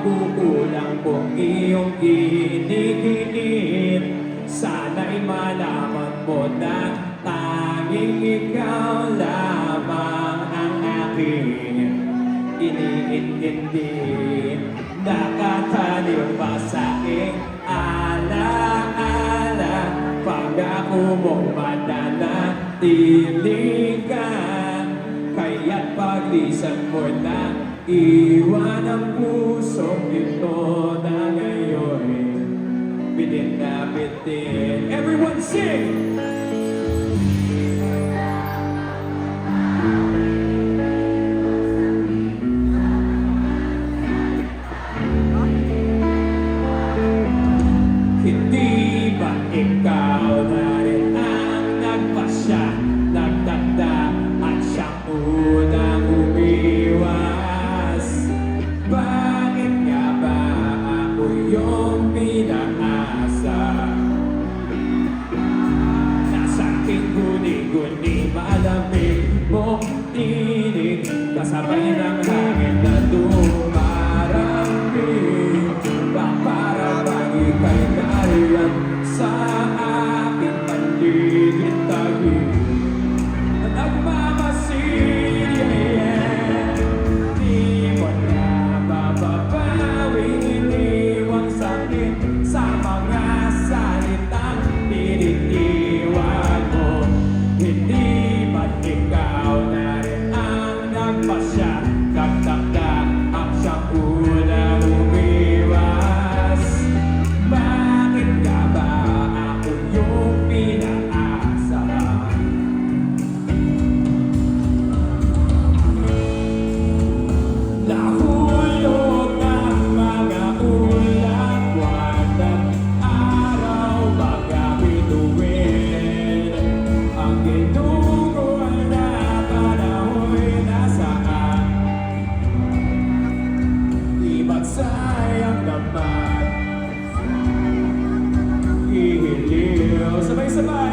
Kukulang kong iyong giniginit. Sana'y malaman mo na tanging ikaw lamang ang aking iniintindi. Nakataliw pa sa'king alaala pag ako mong mananatili ka. Kaya't paglisan mo na iwan ang pusong ito na ngayon bitin na bitin. Everyone sing! Hindi ba ikaw na rin ang nagpasya, nagtanda at siyang unang umiwas? Bakit nga ba ako yung pinaasa? Nasa aking guni-guni malamig mong tinig, kasabay ng hangin na dumarambing. Para bang ika'y nariyan sa aking paligid tabi. Nagmamasid, yeah. Di mo na mababawing iniwang sakit sa mga salitang pinitiwan mo. Hindi ba't ikaw na rin ang nagpasya, nagtakda ang siyang unang umiwas? Bakit nga ba ako yung pinaasa? Nahulog ang mga ulat, buwan at araw, mga bituin. Ang ginugol na panahon'y nasaan? Di ba't sayang naman ihiliw? Sabay-sabay!